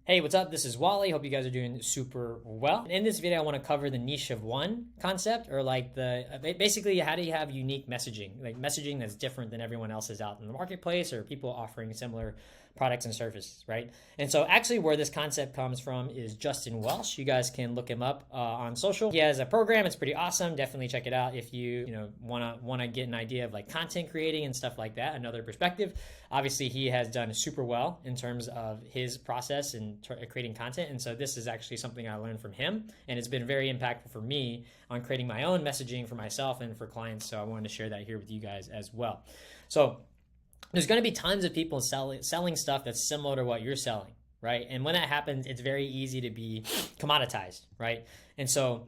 Hey, what's up? This is Wally. Hope you guys are doing super well. In this video, I want to cover the niche of one concept, or like basically how do you have unique messaging, like messaging that's different than everyone else's out in the marketplace or people offering similar products and services, right? And so actually where this concept comes from is Justin Welsh. You guys can look him up on social. He has a program. It's pretty awesome. Definitely check it out if you want to get an idea of like content creating and stuff like that, another perspective. Obviously, he has done super well in terms of his process in creating content. And so this is actually something I learned from him. And it's been very impactful for me on creating my own messaging for myself and for clients. So I wanted to share that here with you guys as well. So there's going to be tons of people selling stuff that's similar to what you're selling, right? And when that happens, it's very easy to be commoditized, right? And so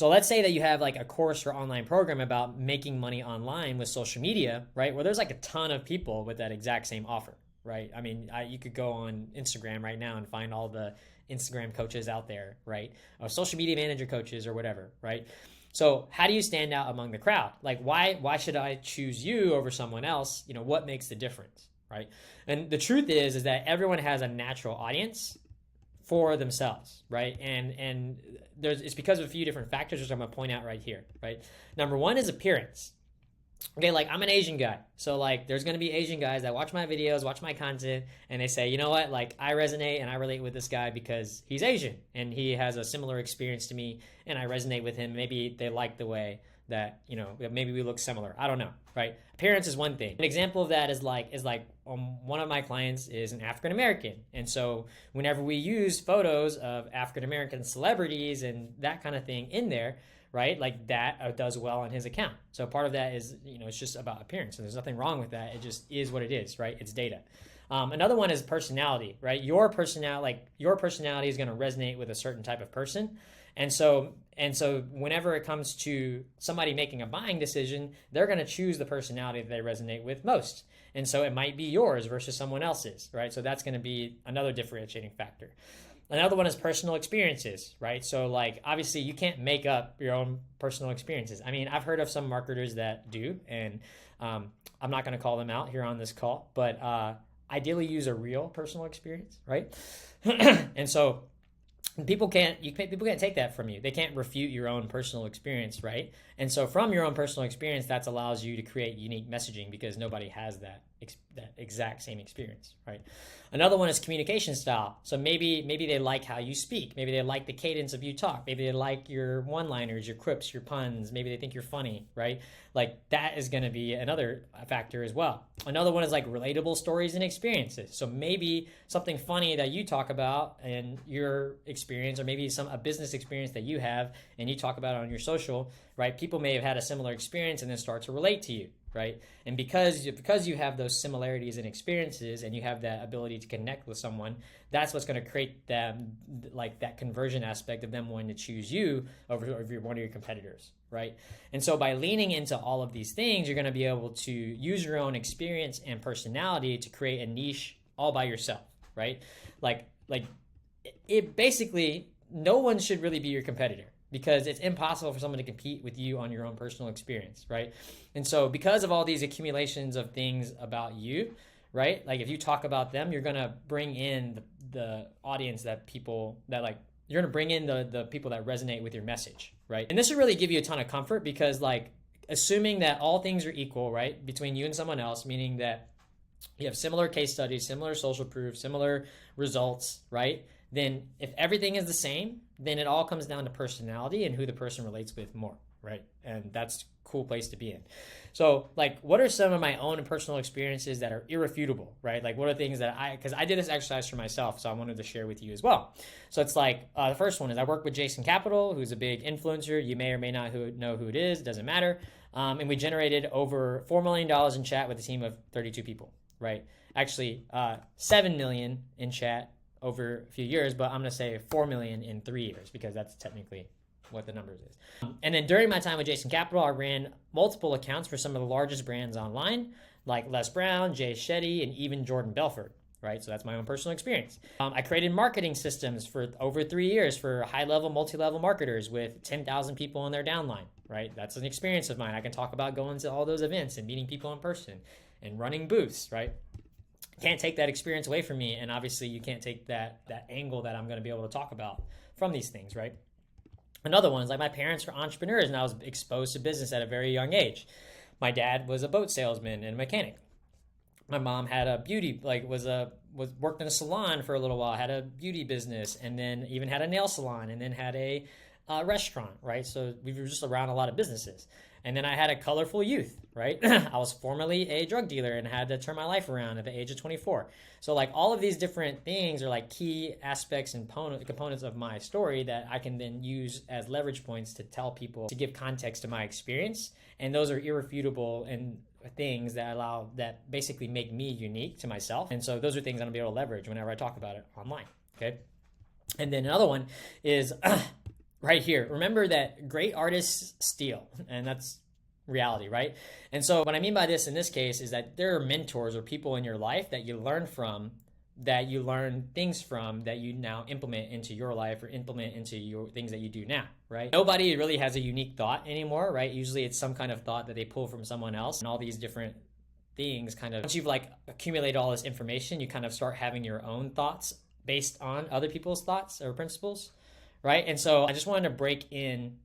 let's say that you have like a course or online program about making money online with social media, right? Where there's like a ton of people with that exact same offer, right? I mean, you could go on Instagram right now and find all the Instagram coaches out there, right? Or social media manager coaches or whatever, right? So how do you stand out among the crowd? Like, why should I choose you over someone else? You know, what makes the difference, right? And the truth is that everyone has a natural audience for themselves, right? And it's because of a few different factors, which I'm gonna point out right here, right? Number one is appearance. Okay, like I'm an Asian guy, so like there's gonna be Asian guys that watch my videos, watch my content, and they say, you know what, like I resonate and I relate with this guy because he's Asian and he has a similar experience to me, and I resonate with him. Maybe they like the way that maybe we look similar. I don't know, right? Appearance is one thing. An example of that is one of my clients is an African American, and so whenever we use photos of African American celebrities and that kind of thing in there, right? Like that does well on his account. So part of that is, it's just about appearance, and there's nothing wrong with that. It just is what it is, right? It's data. Another one is personality, right? Your personality is going to resonate with a certain type of person. And so whenever it comes to somebody making a buying decision, they're going to choose the personality that they resonate with most. And so it might be yours versus someone else's, right? So that's going to be another differentiating factor. Another one is personal experiences, right? So like obviously you can't make up your own personal experiences. I mean, I've heard of some marketers that do, and I'm not going to call them out here on this call, but ideally use a real personal experience, right? And so people can't take that from you. They can't refute your own personal experience, right? And so from your own personal experience, that allows you to create unique messaging because nobody has that exact same experience, right? Another one is communication style. So maybe they like how you speak. Maybe they like the cadence of you talk. Maybe they like your one-liners, your quips, your puns. Maybe they think you're funny, right? Like that is going to be another factor as well. Another one is like relatable stories and experiences. So maybe something funny that you talk about in your experience, or maybe a business experience that you have and you talk about it on your social, right? People may have had a similar experience and then start to relate to you, right? And because you have those similarities and experiences and you have that ability to connect with someone, that's what's going to create them, like that conversion aspect of them wanting to choose you over one of your competitors, right? And so by leaning into all of these things, you're going to be able to use your own experience and personality to create a niche all by yourself, right? Like it basically, no one should really be your competitor, because it's impossible for someone to compete with you on your own personal experience, right? And so because of all these accumulations of things about you, right? Like if you talk about them, you're going to bring in the audience that you're going to bring in the people that resonate with your message, right? And this should really give you a ton of comfort, because like assuming that all things are equal, right? Between you and someone else, meaning that you have similar case studies, similar social proof, similar results, right? Then if everything is the same, then it all comes down to personality and who the person relates with more, right? And that's a cool place to be in. So like, what are some of my own personal experiences that are irrefutable, right? Like what are things that because I did this exercise for myself, so I wanted to share with you as well. So it's like, the first one is I work with Jason Capital, who's a big influencer. You may or may not know who it is, doesn't matter. And we generated over $4 million in chat with a team of 32 people, right? Actually, 7 million in chat over a few years, but I'm going to say 4 million in 3 years, because that's technically what the numbers is. And then during my time with Jason Capital, I ran multiple accounts for some of the largest brands online, like Les Brown, Jay Shetty, and even Jordan Belfort, right? So that's my own personal experience. I created marketing systems for over 3 years for high-level, multi-level marketers with 10,000 people on their downline, right? That's an experience of mine. I can talk about going to all those events and meeting people in person and running booths, right? can't take that experience away from me. And obviously you can't take that angle that I'm going to be able to talk about from these things, right? Another one is like my parents are entrepreneurs and I was exposed to business at a very young age. My dad was a boat salesman and mechanic. My mom had a beauty, like was worked in a salon for a little while, had a beauty business, and then even had a nail salon, and then had a restaurant, right? So we were just around a lot of businesses. And then I had a colorful youth, right? I was formerly a drug dealer and had to turn my life around at the age of 24. So like all of these different things are like key aspects and components of my story that I can then use as leverage points to tell people, to give context to my experience. And those are irrefutable and things that basically make me unique to myself. And so those are things I'm gonna be able to leverage whenever I talk about it online, okay? And then another one is right here. Remember that great artists steal, and that's reality, right? And so what I mean by this in this case is that there are mentors or people in your life that you learn from, that you learn things from, that you now implement into your life or implement into your things that you do now, right? Nobody really has a unique thought anymore, right? Usually it's some kind of thought that they pull from someone else, and all these different things kind of, once you've like accumulated all this information, you kind of start having your own thoughts based on other people's thoughts or principles, right? And so I just wanted to break in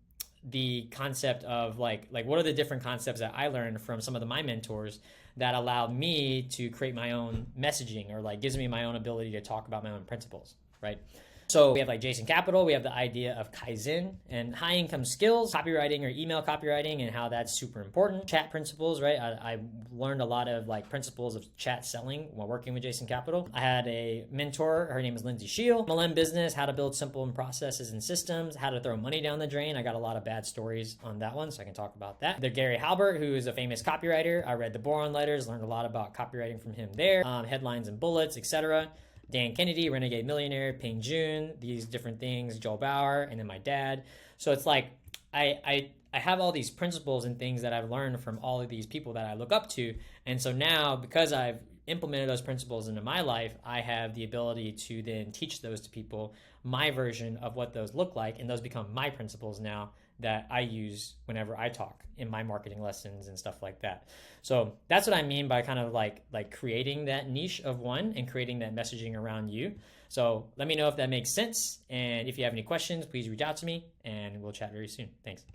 the concept of like what are the different concepts that I learned from some of my mentors that allowed me to create my own messaging, or like gives me my own ability to talk about my own principles, right? So we have like Jason Capital, we have the idea of Kaizen and high income skills, copywriting or email copywriting, and how that's super important. Chat principles, right? I learned a lot of like principles of chat selling while working with Jason Capital. I had a mentor, her name is Lindsay Shield. MLM business, how to build simple processes and systems, how to throw money down the drain. I got a lot of bad stories on that one, so I can talk about that. There's Gary Halbert, who is a famous copywriter. I read the Boron Letters, learned a lot about copywriting from him there, headlines and bullets, etc. Dan Kennedy, Renegade Millionaire, Ping Jun, these different things, Joel Bauer, and then my dad. So it's like I have all these principles and things that I've learned from all of these people that I look up to. And so now, because I've implemented those principles into my life, I have the ability to then teach those to people, my version of what those look like, and those become my principles now that I use whenever I talk in my marketing lessons and stuff like that. So that's what I mean by kind of like creating that niche of one and creating that messaging around you. So let me know if that makes sense. And if you have any questions, please reach out to me and we'll chat very soon. Thanks.